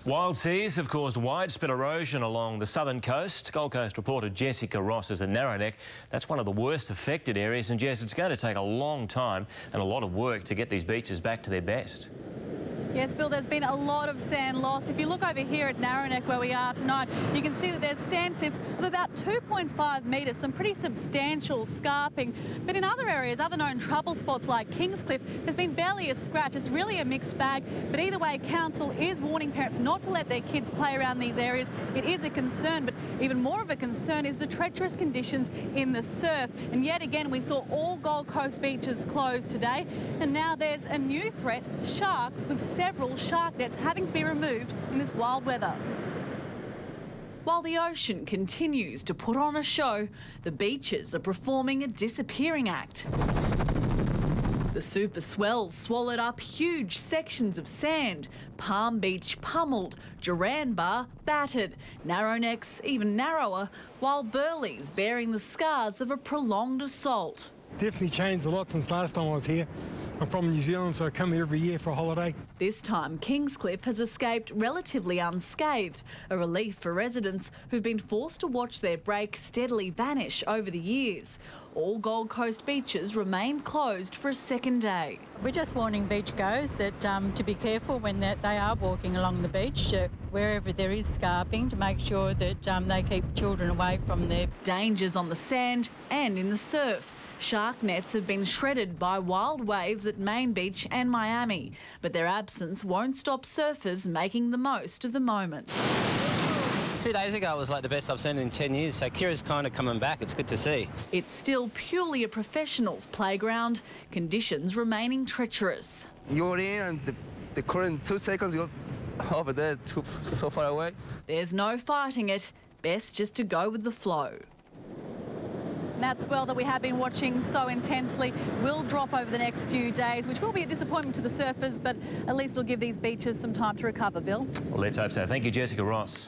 Wild seas have caused widespread erosion along the southern coast. Gold Coast reporter Jessica Ross is at Narrowneck. That's one of the worst affected areas, and Jess, it's going to take a long time and a lot of work to get these beaches back to their best. Yes, Bill, there's been a lot of sand lost. If you look over here at Narrowneck where we are tonight, you can see that there's sand cliffs of about 2.5 metres, some pretty substantial scarping. But in other areas, other known trouble spots like Kingscliff, there's been barely a scratch. It's really a mixed bag. But either way, council is warning parents not to let their kids play around these areas. It is a concern, but even more of a concern is the treacherous conditions in the surf. And yet again, we saw all Gold Coast beaches closed today. And now there's a new threat, sharks, with several shark nets having to be removed in this wild weather. While the ocean continues to put on a show, the beaches are performing a disappearing act. The super swells swallowed up huge sections of sand, Palm Beach pummeled, Duran Bar battered, Narrownecks even narrower, while Burleigh's bearing the scars of a prolonged assault. Definitely changed a lot since last time I was here. I'm from New Zealand, so I come here every year for a holiday. This time, Kingscliff has escaped relatively unscathed, a relief for residents who've been forced to watch their break steadily vanish over the years. All Gold Coast beaches remain closed for a second day. We're just warning beachgoers that to be careful when they are walking along the beach, wherever there is scarping, to make sure that they keep children away from there. Dangers on the sand and in the surf. Shark nets have been shredded by wild waves at Main Beach and Miami, but their absence won't stop surfers making the most of the moment. 2 days ago it was like the best I've seen in 10 years, so Kira's kind of coming back. It's good to see. It's still purely a professionals' playground, conditions remaining treacherous. You're in and the current 2 seconds you're over there so far away. There's no fighting it, best just to go with the flow. That swell that we have been watching so intensely will drop over the next few days, which will be a disappointment to the surfers, but at least it'll give these beaches some time to recover, Bill. Well, let's hope so. Thank you, Jessica Ross.